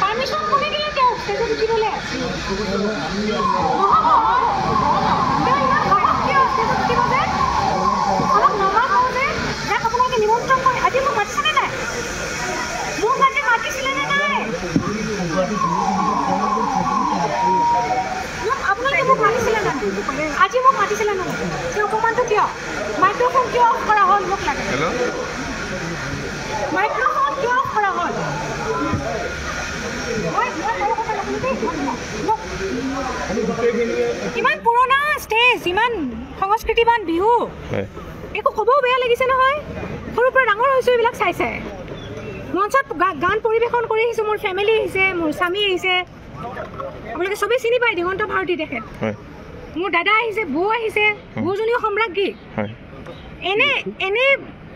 Permission কোনে দিলে তেওঁক ষ্টেজত উঠিবলৈ? অলপ নমা হওঁ যে যাক আপোনালোকে নিমন্ত্ৰণ কৰে। আজি মোক মাতিছেনে নাই? মোক আজি মাতিছিলেনে নাই? আপোনালোকে মোক মাতিছিলে নাই? আজি মোক মাতিছিলে নাই? সেই অপমানটো কিয়? মাইক্ৰফোন কিয় অফ কৰা হ'ল মোক লাগে? মাইক্ৰফোন কিয় অফ কৰা হ'ল? ইমান পুৰণা ষ্টেজ, ইমান সংস্কৃতিবান বিহু, একো ক'বও বেয়া লাগিছে নহয়। সৰুৰ পৰা ডাঙৰ হৈছোঁ, এইবিলাক চাইছে। মঞ্চত গান পৰিৱেশন কৰি আহিছোঁ, মোৰ ফেমিলি আহিছে, মোৰ স্বামী আহিছে, আপোনালোকে চবেই চিনি পায় দিগন্ত ভাৰতী তেখেত। মোৰ দাদা আহিছে, বৌ আহিছে, বৌজনীও সম্ৰাজ্ঞী। এনে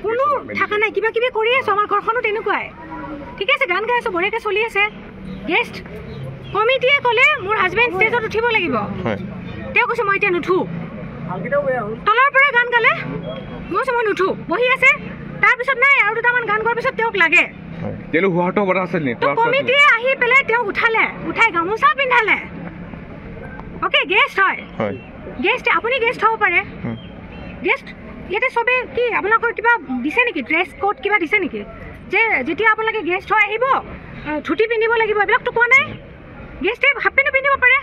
কোনো থকা নাই, কিবা কিবি কৰি আছোঁ। আমাৰ ঘৰখনো তেনেকুৱাই, ঠিক আছে, গান গাই আছোঁ, বঢ়িয়াকৈ চলি আছে। গেষ্ট কমিটিয়ে ক'লে মোৰ হাজবেণ্ড ষ্টেজত উঠিব লাগিব, তেওঁ কৈছে মই এতিয়া নুঠো। তলৰ পৰা গান গালে, মই কৈছোঁ মই নুঠো, বহি আছে। তাৰপিছত নাই, আৰু দুটামান গান গোৱাৰ পিছত তেওঁক লাগে। কমিটিয়ে আহি পেলাই তেওঁক উঠালে, উঠাই গামোচা পিন্ধালে। অ'কে, গেষ্ট হয়, গেষ্ট, আপুনি গেষ্ট হ'ব পাৰে। গেষ্ট ইয়াতে চবে কি আপোনালোকৰ কিবা দিছে নেকি? ড্ৰেছ কোড কিবা দিছে নেকি? যে যেতিয়া আপোনালোকে গেষ্ট হৈ আহিব ধুতি পিন্ধিব লাগিব, এইবিলাকতো কোৱা নাই। গেষ্টে হাফ পেণ্টো পিন্ধিব পাৰে,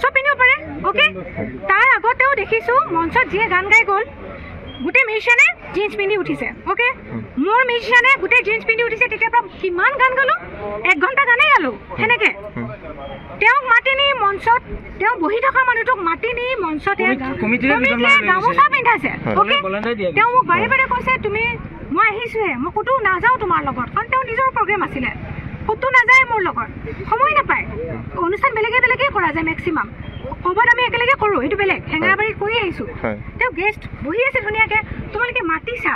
চব পিন্ধিব পাৰে। অ'কে, তাৰ আগতেও দেখিছোঁ মঞ্চত যিয়ে গান গাই গ'ল, গোটেই মিউজিচিয়ানে জিন্স পিন্ধি উঠিছে। অ'কে, মোৰ মিউজিচিয়ানে গোটেই জিন্স পিন্ধি উঠিছে। তেতিয়াৰ পৰা কিমান গান গালোঁ, 1 ঘণ্টা গানেই গালোঁ সেনেকৈ। তেওঁক মাতি নি মঞ্চত, তেওঁ বহি থকা মানুহটোক মাতি নি মঞ্চত গামোচা পিন্ধাইছে। অ'কে, তেওঁ মোক বাৰে বাৰে কৈছে তুমি, মই আহিছোঁহে, মই ক'তো নাযাওঁ তোমাৰ লগত, কাৰণ তেওঁ নিজৰ প্ৰগ্ৰেম আছিলে, ক'তো নাযায় মোৰ লগত, সময় নাপায়। অনুষ্ঠান বেলেগে বেলেগেই কৰা যায় মেক্সিমাম, ক'ৰবাত আমি একেলগে কৰোঁ, এইটো বেলেগ। হেঙেৰাবাৰীত কৰি আহিছোঁ, তেওঁ গেষ্ট বহি আছে ধুনীয়াকৈ, তোমালোকে মাতিছা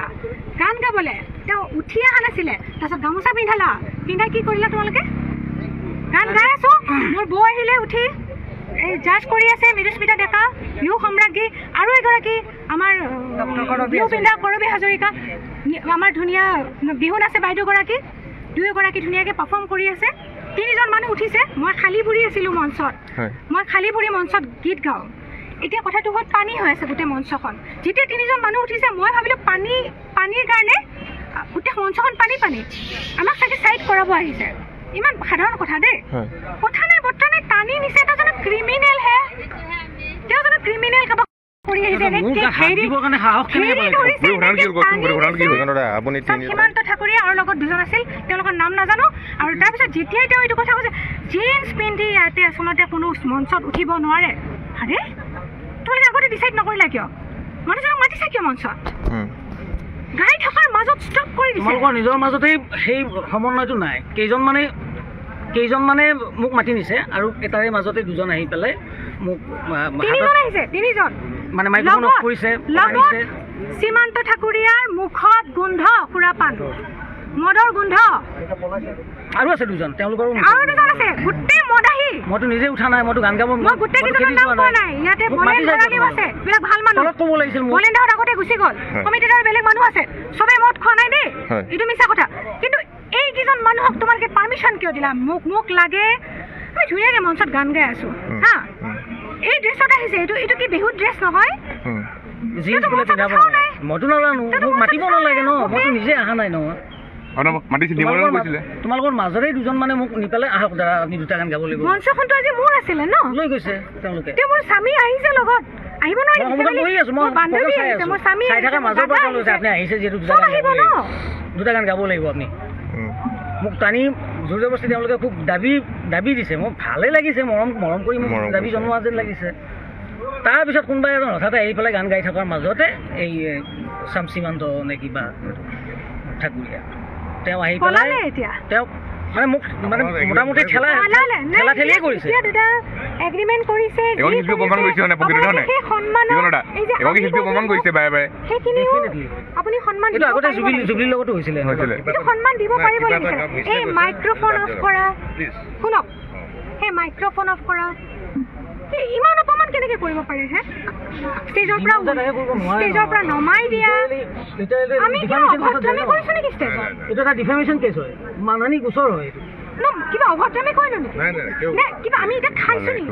গান গাবলৈ, তেওঁ উঠি অহা নাছিলে। তাৰপিছত গামোচা পিন্ধালা, পিন্ধাই কি কৰিলা তোমালোকে? গান গাই আছোঁ, মোৰ বৌ আহিলে উঠি, এই জাজ কৰি আছে মৃদুস্মিতা ডেকা, বিহু সম্ৰাজ্ঞী, আৰু এগৰাকী আমাৰ বিহু পিন্ধা কৰবী হাজৰিকা, আমাৰ ধুনীয়া বিহু নাচে বাইদেউগৰাকী, দুয়োগৰাকী ধুনীয়াকৈ পাৰফৰ্ম কৰি আছে। 3জন মানুহ উঠিছে, মই খালী ভৰি আছিলোঁ মঞ্চত, মই খালী ভৰি মঞ্চত গীত গাওঁ। এতিয়া কথাটো হ'ল পানী হৈ আছে গোটেই মঞ্চখন। যেতিয়া 3জন মানুহ উঠিছে, মই ভাবিলোঁ পানীৰ কাৰণে গোটেই মঞ্চখন পানী। আমাক চাগে ছাইড কৰাব আহিছে, ইমান সাধাৰণ কথা দেই, কথা নাই বৰ্তা নাই, টানি নিছে। এটা জানো ক্ৰিমিনেল হে, তেওঁ জানো ক্ৰিমিনেল কাবাক কৰি আহিছে। সীমান্ত ঠাকুৰীয়া আৰু লগত 2জন আছিল, তেওঁলোকৰ নাম নাজানো। আৰু তাৰপিছত যেতিয়াই তেওঁ এইটো কথা কৈছে, জিন্স পিন্ধি ইয়াতে আচলতে কোনো মঞ্চত উঠিব নোৱাৰে। আৰে তোমালোকে আগতে ডিচাইড নকৰিলা কিয়? মানুহজনক মাতিছে কিয় মঞ্চত? গাই থকাৰ মাজত ষ্টপ কৰি দিছে। তোমালোকৰ নিজৰ মাজতেই সেই সমন্বয়টো নাই। কেইজন মানে মোক মাতি নিছে, আৰু এটাৰে মাজতে 2জন আহি পেলাই মোক 3জন আহিছে, 3জন মানে মাইক্ৰফোন অফ কৰিছে। সীমান্ত ঠাকুৰীয়াৰ মুখত গোন্ধ, সুৰাপান মদৰ গোন্ধ, আৰু আছে 2জন, তেওঁলোকৰ আৰু 2জন আছে, গোটেই মদাহী। মইতো নিজে উঠা নাই, মইতো গান গাব, মই গোটেই কেইজনৰ নাম কোৱা নাই। ইয়াতে বলেণ্ডাও আছে, এইবিলাক ভাল মানুহ, ক'ব লাগিছিল। বলেণ্ডাও আগতে গুচি গ'ল, কমিটিৰ আৰু বেলেগ মানুহ আছে, চবেই মদ খোৱা নাই দেই, এইটো মিছা কথা। কিন্তু এইকেইজন মানুহক তোমালোকে পাৰ্মিশ্যন কিয় দিলা? মোক লাগে, আমি ধুনীয়াকৈ মঞ্চত গান গাই আছোঁ হা, এই ড্ৰেছত আহিছে, এইটো কি বিহুত ড্ৰেছ নহয়? মইতো নাজানো, মোক মাতিব নালাগে ন, মইতো নিজে অহা নাই নহয়। তোমালোকৰ মাজৰে 2জন মানে মোক নি পেলাই আহক দাদা, আপুনি 2টা গান গাব লাগিব। মঞ্চখনটো আজি মোৰ আছিলে ন, লৈ গৈছে তেওঁলোকে। মোৰ স্বামী আহিছে লগত, আহিব নোৱাৰিম, মোৰ স্বামী চাই থকা মাজৰ পৰা লৈছে, আপুনি আহিছে যিহেতু 2টা গান গাব লাগিব, 2টা গান গাব লাগিব আপুনি। মোক টানি জোৰ জবৰদস্তি তেওঁলোকে খুব দাবী দিছে, মোক ভালেই লাগিছে, মৰম কৰি মোক দাবী জনোৱা যেন লাগিছে। তাৰপিছত কোনোবা এজন হঠাতে আহি পেলাই গান গাই থকাৰ মাজতে এই সীমান্ত নে কিবা ঠাকুৰীয়া, তেওঁ আহি পেলাই তেওঁক মানে মোক মানে মোটামুটি ঠেলিয়ে কৰিছে। এগ্ৰিমেণ্ট কৰিছে, আপুনি সন্মান আগতে জুবলিৰ লগতো হৈছিলে, সন্মান দিব পাৰিব লাগিছে। এই মাইক্ৰফোন অফ কৰা, শুনক, সেই মাইক্ৰফোন অফ কৰা, ইমান অপমান কেনেকৈ কৰিব পাৰে হে ষ্টেজৰ পৰা নমাই দিয়া আমি কিবা অভদ্ৰামি কৰিছোঁ নেকি ষ্টেজত এইটো এটা ডিফেমেশ্যন কেছ হয় মানহানি গোচৰ হয় এইটো কিবা অভদ্ৰামি কৰিলোঁ নেকি নে কিবা আমি এতিয়া খাইছোঁ নেকি